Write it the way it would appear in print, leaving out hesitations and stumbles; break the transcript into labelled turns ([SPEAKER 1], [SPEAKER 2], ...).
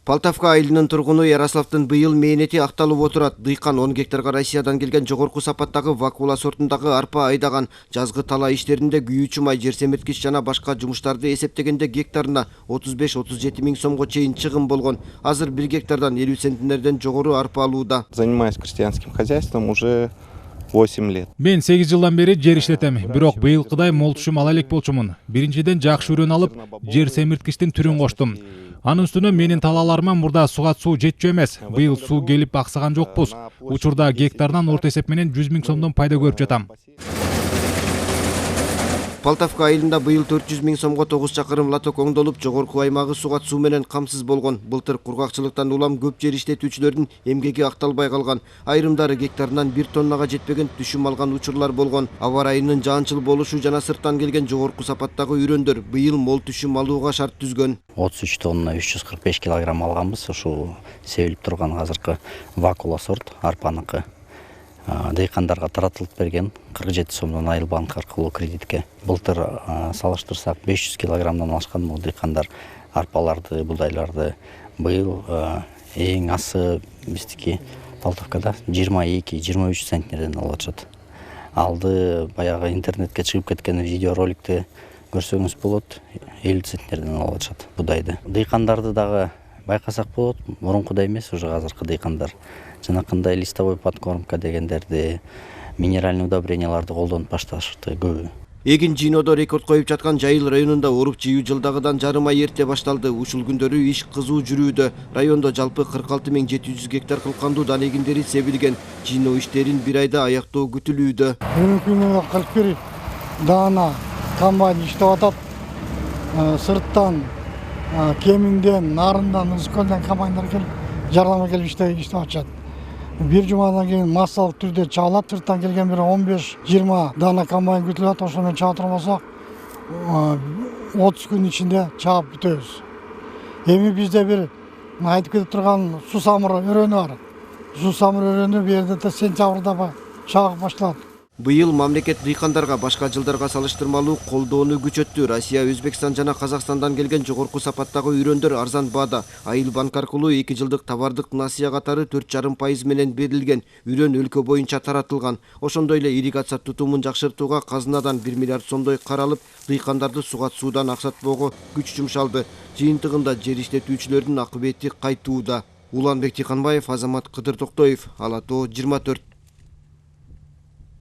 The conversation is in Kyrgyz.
[SPEAKER 1] Полтавка айылынын тургуну Ярославдын быйыл мээнети акталып отурат. Дыйкан 10 гектарга Россиядан келген жогорку сапаттагы вакула сортундагы арпа айдаган. Жазгы тала иштеринде күйүүчү май, жер семирткич жана башка жумуштарды эсептегенде гектарына 35-37 миң сомго чейин чыгым болгон. Азыр 1 гектардан 50 центнерден жогору арпа алууда.
[SPEAKER 2] Занимаюсь крестьянским хозяйством уже 8 лет.
[SPEAKER 3] Мен 8 жылдан бери жер иштетем. Бирок быйылкыдай мол түшүм ала элек болчумун. Биринчиден жакшы үрөн алып, жер семирткичтин түрүн коштум. Анын үстүнө менин талааларыма мурда суга суу жетчү эмес. Быйыл суу келип аксаган жокпуз. Учурда гектардан орто эсеп менен 100 миң сомдон пайда көрүп жатам.
[SPEAKER 1] Полтавка айылында быйыл 400 миң сомго 9 чакырым лоток оңдолуп, жогорку аймагы суга суу менен камсыз болгон. Былтыр кургакчылыктан улам көп жер иштетүүчүлөрдүн эмгеги акталбай калган. Айрымдары гектарынан 1 тоннага жетпеген түшүм алган учурлар болгон. Аба ырайынын жаанчыл болушу жана сырттан келген жогорку сапаттагы үрөндөр быйыл мол түшүм алууга шарт түзгөн.
[SPEAKER 4] 33 тонна 345 килограмм алганбыз. Ушул себилип турган азыркы вакула сорт арпаныкы. Дыйкандарга таратылып берген 47 сомдон айыл банк аркылуу кредитке. Былтыр салыштырсак 500 килограммдан ашкан бул дыйкандар арпаларды, будайларды. Быйыл эң асы биздики Полтавкада 22-23 центнерден алып атышат. Алды баягы интернетке чыгып кеткен видеороликти көрсөңүз болот, 50 центнерден алып атышат будайды. Дыйкандарды дагы байкасак болот, мурункудай эмес уже азыркы дыйкандар. Жанакындай листовой подкормка дегендерди, минеральный удобренияларды колдонуп башташты көбү.
[SPEAKER 1] Эгин жыйноодо рекорд коюп жаткан Жайыл районунда оруп жыйуу жылдагыдан жарым ай эрте башталды. Ушул күндөрү иш кызуу жүрүүдө. Райондо жалпы 46.700 гектар кылкандуу дан эгиндери себилген. Жыйноо иштерин 1 айда аяктоо күтүлүүдө.
[SPEAKER 5] Бүгүнкү 41 даана комбайн иштеп атат. Сырттан, Кемиңден, Нарындан, Ызкөлдөн комбайндар келип, жардамга келип иштеп атышат. Bir жумадан кийин массалык түрдө чагылат. Сырттан келген бир 15-20 дана комбайн күтүлөт. Ошону менен чага турбасак 30 күн ичинде чагып бүтөбүз. Эми бизде бир айтып кетип турган сусамыр өрөнү бар. Сусамыр өрөнү бу жерде сентябрда чагып башталат.
[SPEAKER 1] Быйыл мамлекет дыйкандарга башка жылдарга салыштырмалуу колдоону күчөттү. Россия, Өзбекстан жана Казакстандан келген жогорку сапаттагы үрөндөр арзан баада. Айыл банк аркылуу 2 жылдык товардык насыя катары 4,5% менен берилген. Үрөн өлкө боюнча таратылган. Ошондой эле ирригация тутумун жакшыртууга казынадан 1 миллиард сомдой каралып, дыйкандарды суга суудан аксатпоого күч жумшалды. Жыйынтыгында жер иштетүүчүлөрдүн акыбети кайтууда. Уланбек Тиханбаев, Азамат Кыдыр Токтоев, Ала Тоо 24.